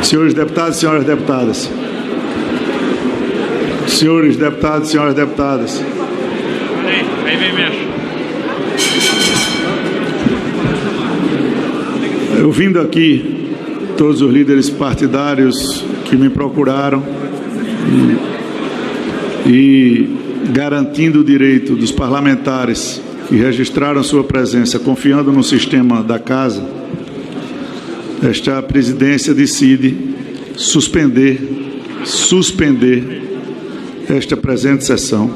Senhores deputados e senhoras deputadas. Senhores deputados e senhoras deputadas. Aí vem mesmo. Ouvindo aqui todos os líderes partidários que me procuraram e garantindo o direito dos parlamentares que registraram sua presença, confiando no sistema da Casa, esta presidência decide suspender esta presente sessão,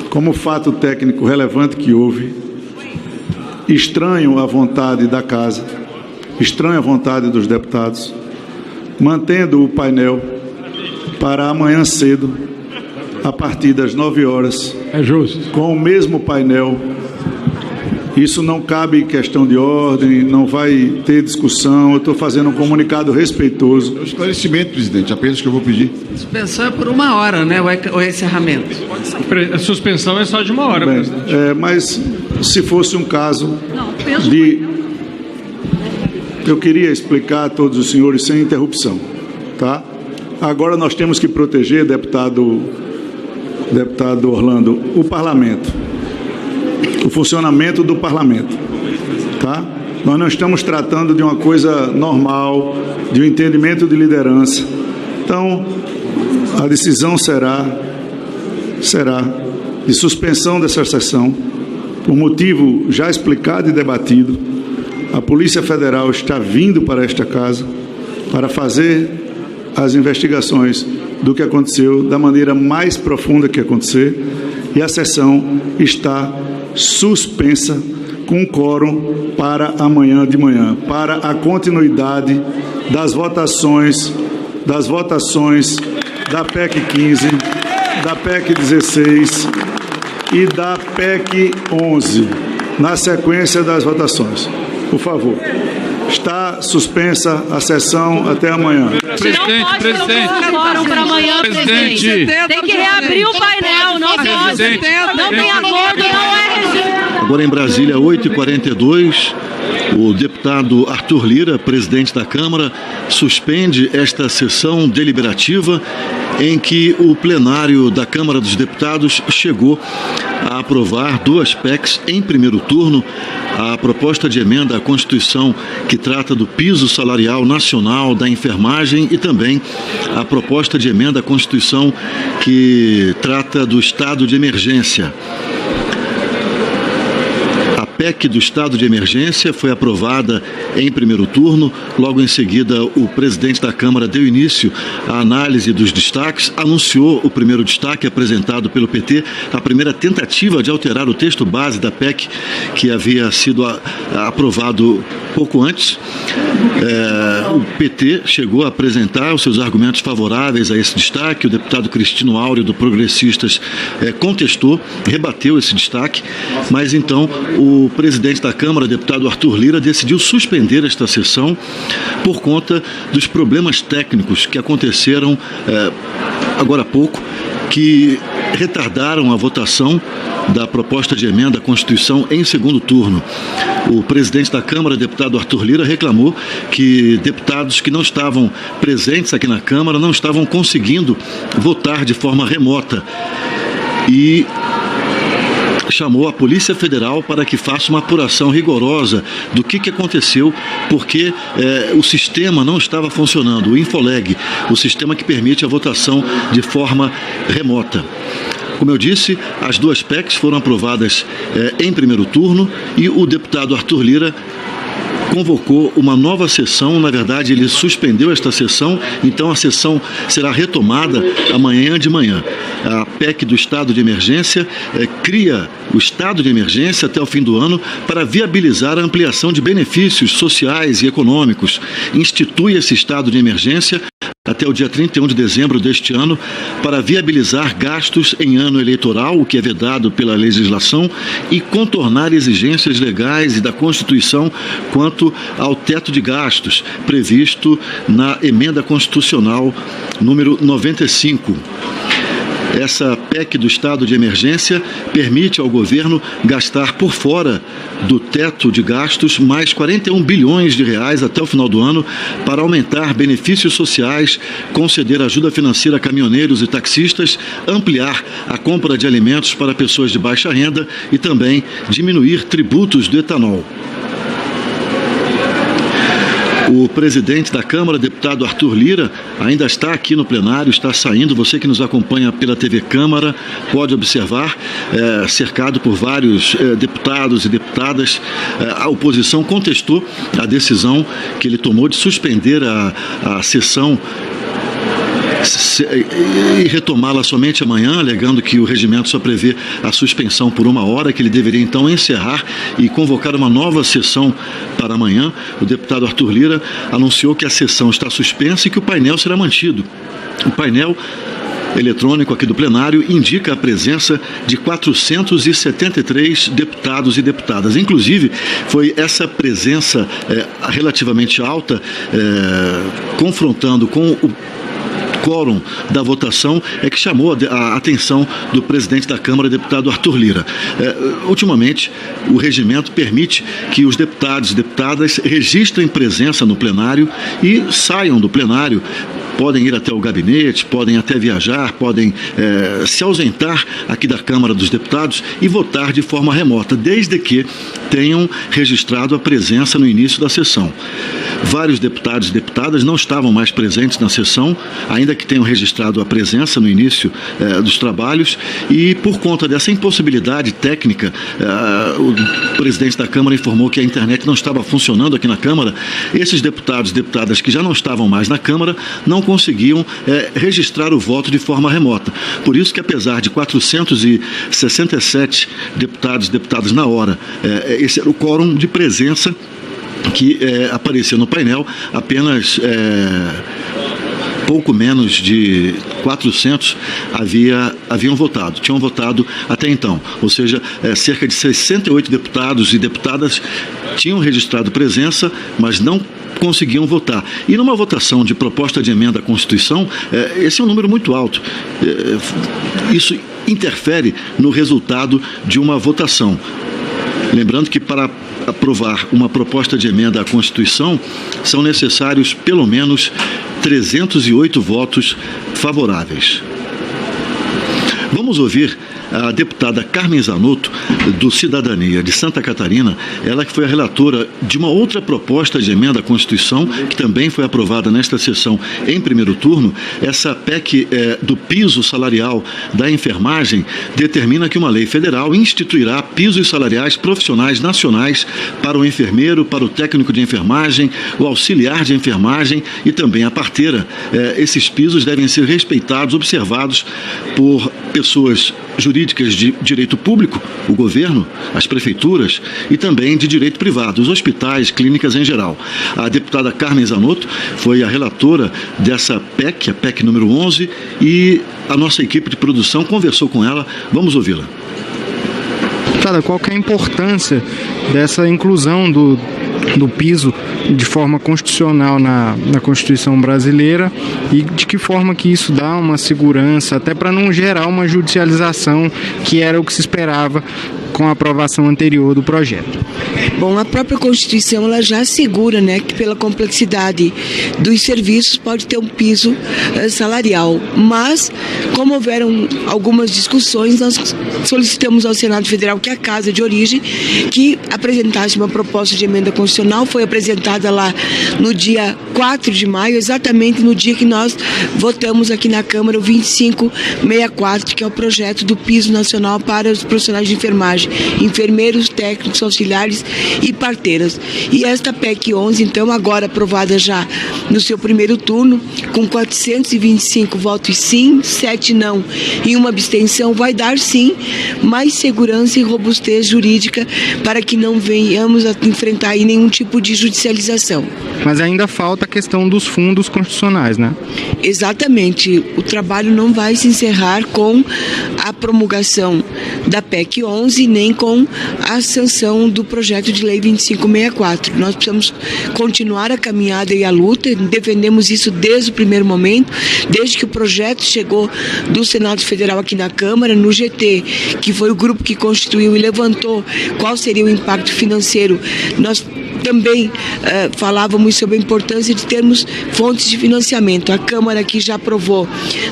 como fato técnico relevante que houve, estranho à vontade da Casa, estranho à vontade dos deputados, mantendo o painel para amanhã cedo, a partir das 9 horas, com o mesmo painel. Isso não cabe questão de ordem, não vai ter discussão. Eu estou fazendo um comunicado respeitoso. Esclarecimento, presidente, apenas que eu vou pedir. Suspensão é por 1 hora, né? O encerramento. A suspensão é só de 1 hora, Bem, presidente. mas se fosse um caso de... Eu queria explicar a todos os senhores sem interrupção, tá? Agora nós temos que proteger, deputado Orlando, o parlamento, o funcionamento do parlamento, tá? Nós não estamos tratando de uma coisa normal, de um entendimento de liderança. Então, a decisão será de suspensão dessa sessão, por motivo já explicado e debatido. A Polícia Federal está vindo para esta casa para fazer as investigações do que aconteceu da maneira mais profunda que acontecer, e a sessão está suspensa com quórum para amanhã de manhã, para a continuidade das votações da PEC 15, da PEC 16 e da PEC 11, na sequência das votações. Por favor. Está suspensa a sessão até amanhã. Presidente. Para amanhã, presidente. Tem que reabrir o painel, não pode. Não tem acordo, não é regime. Agora em Brasília, 8h42, o deputado Arthur Lira, presidente da Câmara, suspende esta sessão deliberativa em que o plenário da Câmara dos Deputados chegou a aprovar 2 PECs em primeiro turno: a proposta de emenda à Constituição que trata do piso salarial nacional da enfermagem e também a proposta de emenda à Constituição que trata do estado de emergência. A PEC do estado de emergência foi aprovada em primeiro turno. Logo em seguida, o presidente da Câmara deu início à análise dos destaques, anunciou o primeiro destaque apresentado pelo PT, a primeira tentativa de alterar o texto base da PEC que havia sido aprovado pouco antes. O PT chegou a apresentar os seus argumentos favoráveis a esse destaque. O deputado Cristino Áureo, do Progressistas, contestou, rebateu esse destaque, mas então o presidente da Câmara, deputado Arthur Lira, decidiu suspender esta sessão por conta dos problemas técnicos que aconteceram agora há pouco, que retardaram a votação da proposta de emenda à Constituição em segundo turno. O presidente da Câmara, deputado Arthur Lira, reclamou que deputados que não estavam presentes aqui na Câmara não estavam conseguindo votar de forma remota e chamou a Polícia Federal para que faça uma apuração rigorosa do que aconteceu, porque o sistema não estava funcionando, o Infoleg, o sistema que permite a votação de forma remota. Como eu disse, as 2 PECs foram aprovadas em primeiro turno e o deputado Arthur Lira convocou uma nova sessão. Na verdade, ele suspendeu esta sessão, então a sessão será retomada amanhã de manhã. A PEC do estado de emergência cria o estado de emergência até o fim do ano para viabilizar a ampliação de benefícios sociais e econômicos. Institui esse estado de emergência até o dia 31 de dezembro deste ano para viabilizar gastos em ano eleitoral, o que é vedado pela legislação, e contornar exigências legais e da Constituição quanto ao teto de gastos previsto na emenda constitucional número 95. Essa PEC PEC do estado de emergência permite ao governo gastar por fora do teto de gastos mais 41 bilhões de reais até o final do ano para aumentar benefícios sociais, conceder ajuda financeira a caminhoneiros e taxistas, ampliar a compra de alimentos para pessoas de baixa renda e também diminuir tributos do etanol. O presidente da Câmara, deputado Arthur Lira, ainda está aqui no plenário, está saindo. Você que nos acompanha pela TV Câmara pode observar, cercado por vários deputados e deputadas. A oposição contestou a decisão que ele tomou de suspender a sessão e retomá-la somente amanhã, alegando que o regimento só prevê a suspensão por 1 hora, que ele deveria então encerrar e convocar uma nova sessão para amanhã. O deputado Arthur Lira anunciou que a sessão está suspensa e que o painel será mantido. O painel eletrônico aqui do plenário indica a presença de 473 deputados e deputadas. Inclusive, foi essa presença relativamente alta, confrontando com o quórum da votação, que chamou a atenção do presidente da Câmara, deputado Arthur Lira. Ultimamente, o regimento permite que os deputados e deputadas registrem presença no plenário e saiam do plenário. Podem ir até o gabinete, podem até viajar, podem se ausentar aqui da Câmara dos Deputados e votar de forma remota, desde que tenham registrado a presença no início da sessão. Vários deputados e deputadas não estavam mais presentes na sessão, ainda que tenham registrado a presença no início dos trabalhos, e por conta dessa impossibilidade técnica, o presidente da Câmara informou que a internet não estava funcionando aqui na Câmara. Esses deputados e deputadas que já não estavam mais na Câmara não conseguiam registrar o voto de forma remota. Por isso que, apesar de 467 deputados e deputadas na hora, esse era o quórum de presença que apareceu no painel, apenas pouco menos de 400 haviam votado, tinham votado até então. Ou seja, cerca de 68 deputados e deputadas tinham registrado presença, mas não conseguiam votar. E numa votação de proposta de emenda à Constituição, esse é um número muito alto. Isso interfere no resultado de uma votação. Lembrando que para aprovar uma proposta de emenda à Constituição são necessários pelo menos 308 votos favoráveis. Vamos ouvir a deputada Carmen Zanotto, do Cidadania de Santa Catarina, ela que foi a relatora de uma outra proposta de emenda à Constituição, que também foi aprovada nesta sessão em primeiro turno. Essa PEC do piso salarial da enfermagem determina que uma lei federal instituirá pisos salariais profissionais nacionais para o enfermeiro, para o técnico de enfermagem, o auxiliar de enfermagem e também a parteira. Esses pisos devem ser respeitados, observados por pessoas jurídicas de direito público, o governo, as prefeituras, e também de direito privado, os hospitais, clínicas em geral. A deputada Carmen Zanotto foi a relatora dessa PEC, a PEC número 11, e a nossa equipe de produção conversou com ela. Vamos ouvi-la. Qual que é a importância dessa inclusão do piso de forma constitucional na Constituição brasileira e de que forma que isso dá uma segurança, até para não gerar uma judicialização, que era o que se esperava com a aprovação anterior do projeto? Bom, a própria Constituição ela já assegura, que pela complexidade dos serviços pode ter um piso salarial, mas como houveram algumas discussões, nós solicitamos ao Senado Federal, que é a casa de origem, que apresentasse uma proposta de emenda constitucional. Foi apresentada lá no dia 4 de maio, exatamente no dia que nós votamos aqui na Câmara o 2564, que é o projeto do piso nacional para os profissionais de enfermagem, enfermeiros, técnicos, auxiliares e parteiras. E esta PEC 11, então, agora aprovada já no seu primeiro turno, com 425 votos sim, 7 não e uma abstenção, vai dar sim mais segurança e robustez jurídica para que não venhamos a enfrentar aí nenhum tipo de judicialização. Mas ainda falta a questão dos fundos constitucionais, né? Exatamente. O trabalho não vai se encerrar com a promulgação da PEC 11, nem com a sanção do projeto projeto de lei 2564. Nós precisamos continuar a caminhada e a luta, defendemos isso desde o primeiro momento, desde que o projeto chegou do Senado Federal aqui na Câmara, no GT, que foi o grupo que constituiu e levantou qual seria o impacto financeiro. Nós também falávamos sobre a importância de termos fontes de financiamento. A Câmara aqui já aprovou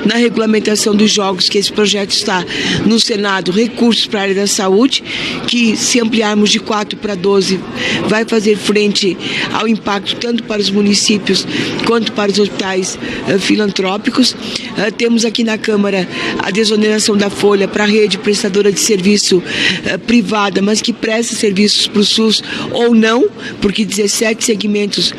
na regulamentação dos jogos, que esse projeto está no Senado, recursos para a área da saúde, que se ampliarmos de 4 para 12 vai fazer frente ao impacto tanto para os municípios quanto para os hospitais filantrópicos. Temos aqui na Câmara a desoneração da folha para a rede prestadora de serviço privada, mas que presta serviços para o SUS ou não, porque 17 segmentos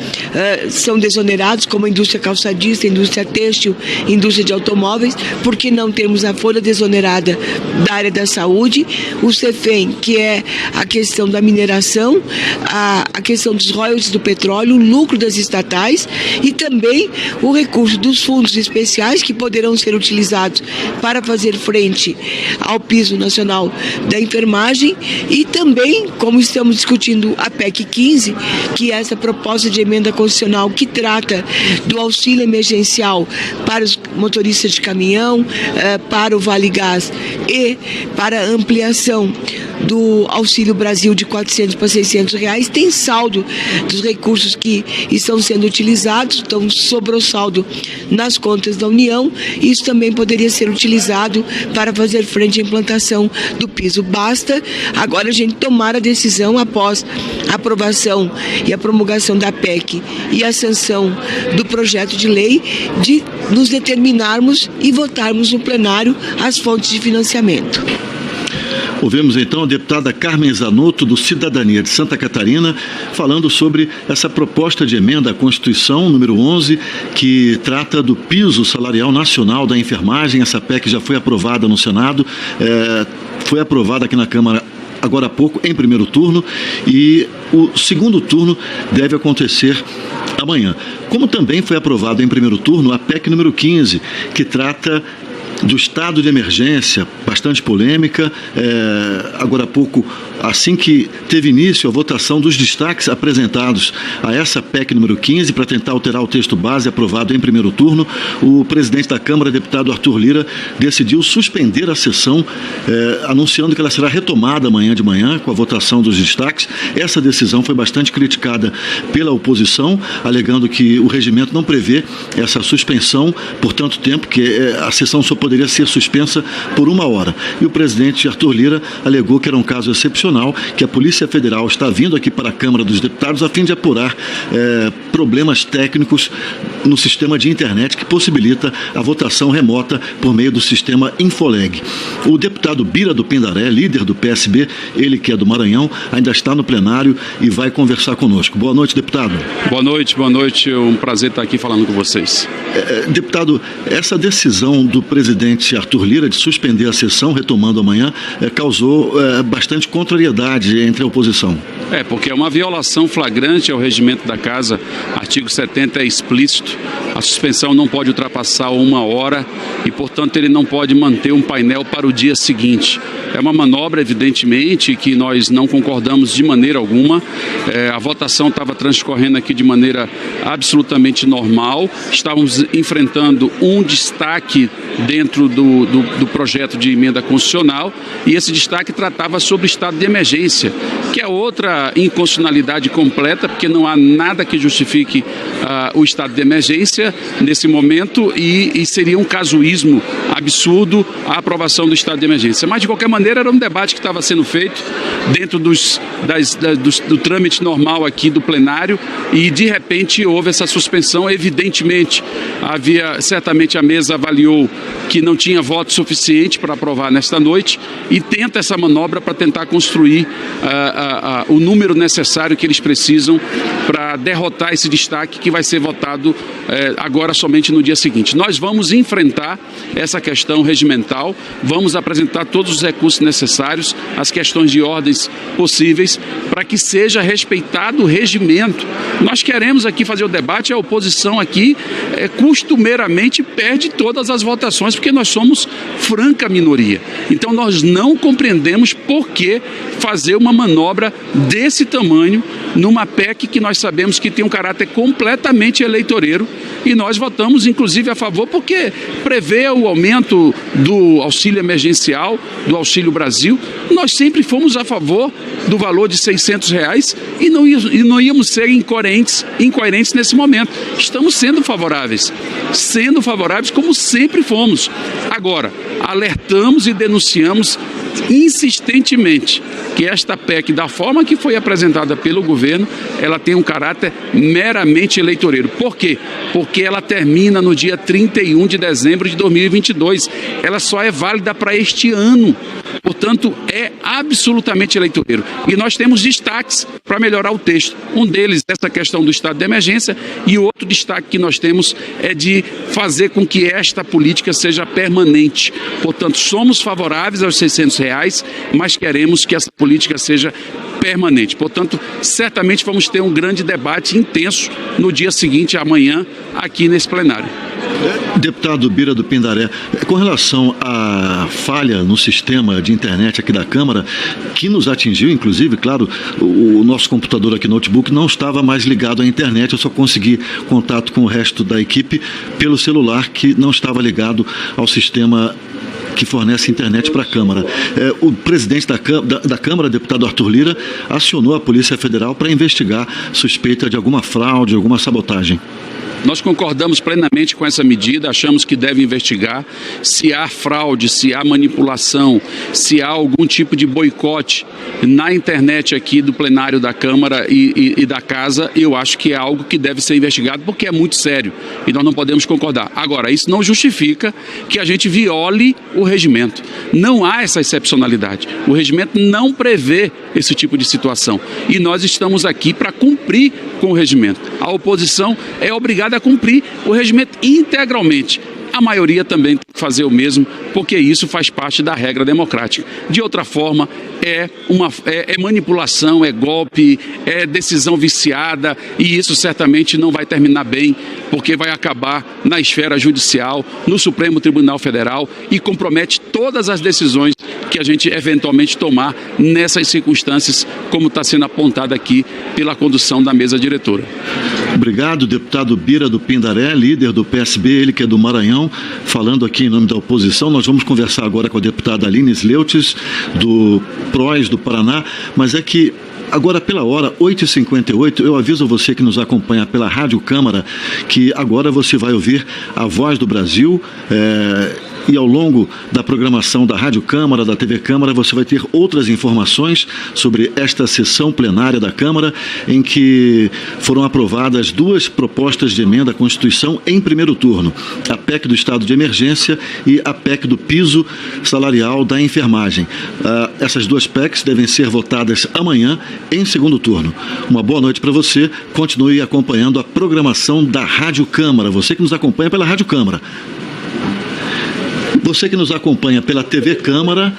são desonerados, como a indústria calçadista, a indústria têxtil, a indústria de automóveis. Por que não temos a folha desonerada da área da saúde? O CEFEM, que é a questão da mineração, a questão dos royalties do petróleo, o lucro das estatais e também o recurso dos fundos especiais que poderão ser utilizados para fazer frente ao piso nacional da enfermagem e também, como estamos discutindo a PEC 15, que é essa proposta de emenda constitucional que trata do auxílio emergencial para os motoristas de caminhão, para o Vale Gás e para a ampliação do Auxílio Brasil de R$400 para R$600, tem saldo dos recursos que estão sendo utilizados, então sobrou saldo nas contas da União. Isso também poderia ser utilizado para fazer frente à implantação do piso. Basta agora a gente tomar a decisão após a aprovação e a promulgação da PEC e a sanção do projeto de lei de nos determinarmos e votarmos no plenário as fontes de financiamento. Ouvimos então a deputada Carmen Zanotto, do Cidadania de Santa Catarina, falando sobre essa proposta de emenda à Constituição, número 11, que trata do piso salarial nacional da enfermagem. Essa PEC já foi aprovada no Senado, foi aprovada aqui na Câmara agora há pouco, em primeiro turno, e o segundo turno deve acontecer amanhã. Como também foi aprovado em primeiro turno a PEC número 15, que trata do estado de emergência, bastante polêmica. Agora há pouco, assim que teve início a votação dos destaques apresentados a essa PEC número 15, para tentar alterar o texto base aprovado em primeiro turno, o presidente da Câmara, deputado Arthur Lira, decidiu suspender a sessão, anunciando que ela será retomada amanhã de manhã com a votação dos destaques. Essa decisão foi bastante criticada pela oposição, alegando que o regimento não prevê essa suspensão por tanto tempo, que a sessão só poderia ser suspensa por 1 hora. E o presidente Arthur Lira alegou que era um caso excepcional, que a Polícia Federal está vindo aqui para a Câmara dos Deputados a fim de apurar problemas técnicos no sistema de internet que possibilita a votação remota por meio do sistema Infoleg. O deputado Bira do Pindaré, líder do PSB, ele que é do Maranhão, ainda está no plenário e vai conversar conosco. Boa noite, deputado. Boa noite. É um prazer estar aqui falando com vocês. Deputado, essa decisão do presidente Arthur Lira de suspender a sessão, retomando amanhã, causou bastante contrariedade entre a oposição. Porque é uma violação flagrante ao regimento da Casa. Artigo 70 é explícito. A suspensão não pode ultrapassar 1 hora e, portanto, ele não pode manter um painel para o dia seguinte. É uma manobra, evidentemente, que nós não concordamos de maneira alguma. A votação estava transcorrendo aqui de maneira absolutamente normal. Estávamos enfrentando um destaque dentro do projeto de emenda constitucional e esse destaque tratava sobre o estado de emergência, que é outra inconstitucionalidade completa, porque não há nada que justifique o estado de emergência nesse momento e seria um casuísmo absurdo a aprovação do estado de emergência. Mas, de qualquer maneira, era um debate que estava sendo feito dentro do trâmite normal aqui do plenário e, de repente, houve essa suspensão. Evidentemente, certamente a mesa avaliou que não tinha voto suficiente para aprovar nesta noite e tenta essa manobra para tentar construir o número necessário que eles precisam para derrotar esse destaque que vai ser votado agora somente no dia seguinte. Nós vamos enfrentar essa questão regimental, vamos apresentar todos os recursos necessários, as questões de ordens possíveis, para que seja respeitado o regimento. Nós queremos aqui fazer o debate, a oposição aqui costumeiramente perde todas as votações, porque nós somos franca minoria. Então nós não compreendemos por que fazer uma manobra desse tamanho numa PEC que nós sabemos que tem um caráter completamente eleitoreiro, e nós votamos inclusive a favor porque prevê o aumento do auxílio emergencial, do Auxílio Brasil. Nós sempre fomos a favor do valor de R$600 e não íamos ser incoerentes nesse momento. Estamos sendo favoráveis como sempre fomos. Agora, alertamos e denunciamos insistentemente que esta PEC, da forma que foi apresentada pelo governo, ela tem um caráter meramente eleitoreiro. Por quê? Porque ela termina no dia 31 de dezembro de 2022. Ela só é válida para este ano. Portanto, é absolutamente eleitoreiro. E nós temos destaques para melhorar o texto. Um deles é essa questão do estado de emergência, e o outro destaque que nós temos é de fazer com que esta política seja permanente. Portanto, somos favoráveis aos R$600, mas queremos que essa política seja permanente. Portanto, certamente vamos ter um grande debate intenso no dia seguinte, amanhã, aqui nesse plenário. Deputado Bira do Pindaré, com relação à falha no sistema de internet aqui da Câmara, que nos atingiu, inclusive, claro, o nosso computador aqui, notebook, não estava mais ligado à internet, eu só consegui contato com o resto da equipe pelo celular, que não estava ligado ao sistema que fornece internet para a Câmara. O presidente da Câmara, deputado Arthur Lira, acionou a Polícia Federal para investigar suspeita de alguma fraude, alguma sabotagem. Nós concordamos plenamente com essa medida, achamos que deve investigar se há fraude, se há manipulação, se há algum tipo de boicote na internet aqui do plenário da Câmara e da Casa. Eu acho que é algo que deve ser investigado porque é muito sério e nós não podemos concordar. Agora, isso não justifica que a gente viole o regimento. Não há essa excepcionalidade. O regimento não prevê esse tipo de situação e nós estamos aqui para cumprir com o regimento. A oposição é obrigada a cumprir o regimento integralmente. A maioria também tem que fazer o mesmo, porque isso faz parte da regra democrática. De outra forma, é manipulação, é golpe, é decisão viciada, e isso certamente não vai terminar bem, porque vai acabar na esfera judicial, no Supremo Tribunal Federal, e compromete todas as decisões que a gente eventualmente tomar nessas circunstâncias, como está sendo apontado aqui pela condução da mesa diretora. Obrigado, deputado Bira do Pindaré, líder do PSB, ele que é do Maranhão, falando aqui em nome da oposição. Nós vamos conversar agora com a deputada Aline Sleutz, do PROS do Paraná, mas é que agora pela hora, 8h58, eu aviso você que nos acompanha pela Rádio Câmara que agora você vai ouvir a Voz do Brasil, e ao longo da programação da Rádio Câmara, da TV Câmara, você vai ter outras informações sobre esta sessão plenária da Câmara, em que foram aprovadas 2 propostas de emenda à Constituição em primeiro turno. A PEC do estado de emergência e a PEC do piso salarial da enfermagem. Essas 2 PECs devem ser votadas amanhã em segundo turno. Uma boa noite para você. Continue acompanhando a programação da Rádio Câmara. Você que nos acompanha pela Rádio Câmara. Você que nos acompanha pela TV Câmara,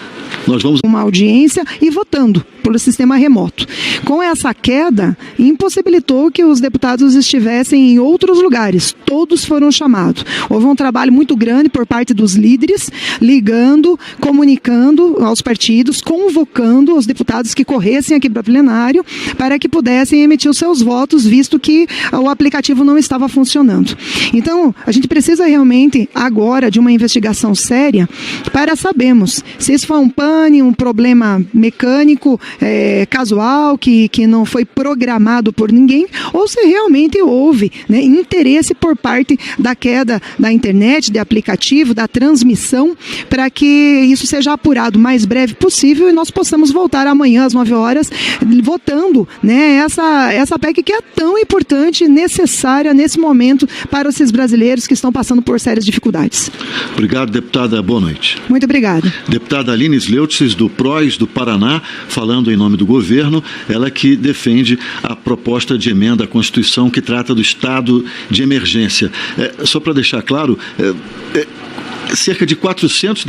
nós vamos... Uma audiência e votando pelo sistema remoto. Com essa queda, impossibilitou que os deputados estivessem em outros lugares. Todos foram chamados. Houve um trabalho muito grande por parte dos líderes, ligando, comunicando aos partidos, convocando os deputados que corressem aqui para o plenário para que pudessem emitir os seus votos, visto que o aplicativo não estava funcionando. Então, a gente precisa realmente agora de uma investigação séria para sabermos se isso foi um pane, um problema mecânico, casual, que não foi programado por ninguém, ou se realmente houve, né, interesse por parte da queda da internet, de aplicativo, da transmissão, para que isso seja apurado o mais breve possível e nós possamos voltar amanhã às 9 horas votando, né, essa PEC que é tão importante e necessária nesse momento para esses brasileiros que estão passando por sérias dificuldades. Obrigado, deputada. Boa noite. Muito obrigada. Deputada Aline Sleutz, do PROS do Paraná, falando em nome do governo, ela que defende a proposta de emenda à Constituição que trata do estado de emergência. Só para deixar claro, cerca de 400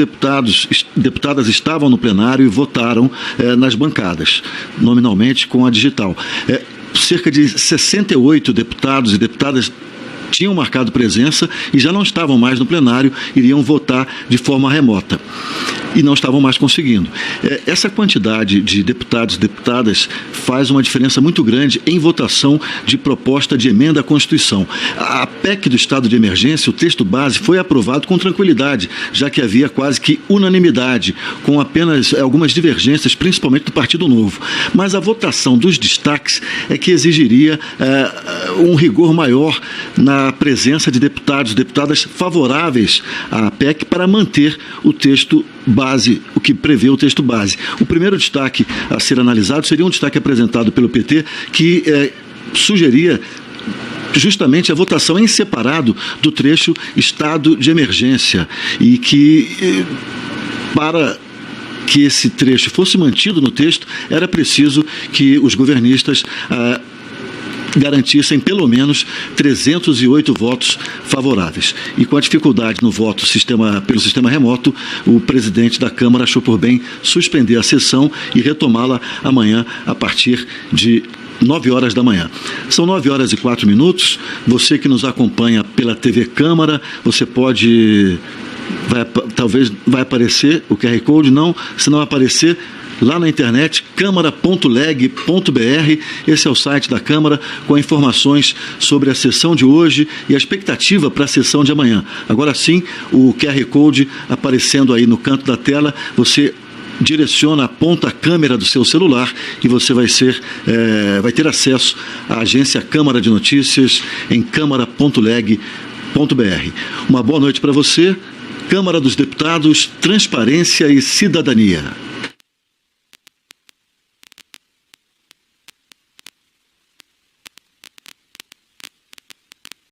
deputadas estavam no plenário e votaram nas bancadas, nominalmente com a digital. Cerca de 68 deputados e deputadas tinham marcado presença e já não estavam mais no plenário, iriam votar de forma remota. E não estavam mais conseguindo. Essa quantidade de deputados e deputadas faz uma diferença muito grande em votação de proposta de emenda à Constituição. A PEC do estado de emergência, o texto base, foi aprovado com tranquilidade, já que havia quase que unanimidade, com apenas algumas divergências, principalmente do Partido Novo. Mas a votação dos destaques é que exigiria um rigor maior na presença de deputados e deputadas favoráveis à PEC para manter o texto base, o que prevê o texto base. O primeiro destaque a ser analisado seria um destaque apresentado pelo PT que sugeria justamente a votação em separado do trecho estado de emergência e que para que esse trecho fosse mantido no texto, era preciso que os governistas garantissem pelo menos 308 votos favoráveis. E com a dificuldade no voto pelo sistema remoto, o presidente da Câmara achou por bem suspender a sessão e retomá-la amanhã a partir de 9 horas da manhã. São 9 horas e 4 minutos. Você que nos acompanha pela TV Câmara, você pode... talvez vai aparecer o QR Code, não, se não aparecer, lá na internet, câmara.leg.br, esse é o site da Câmara, com informações sobre a sessão de hoje e a expectativa para a sessão de amanhã. Agora sim, o QR Code aparecendo aí no canto da tela, você direciona, aponta a câmera do seu celular e você vai ter acesso à agência Câmara de Notícias em câmara.leg.br. Uma boa noite para você. Câmara dos Deputados, Transparência e Cidadania.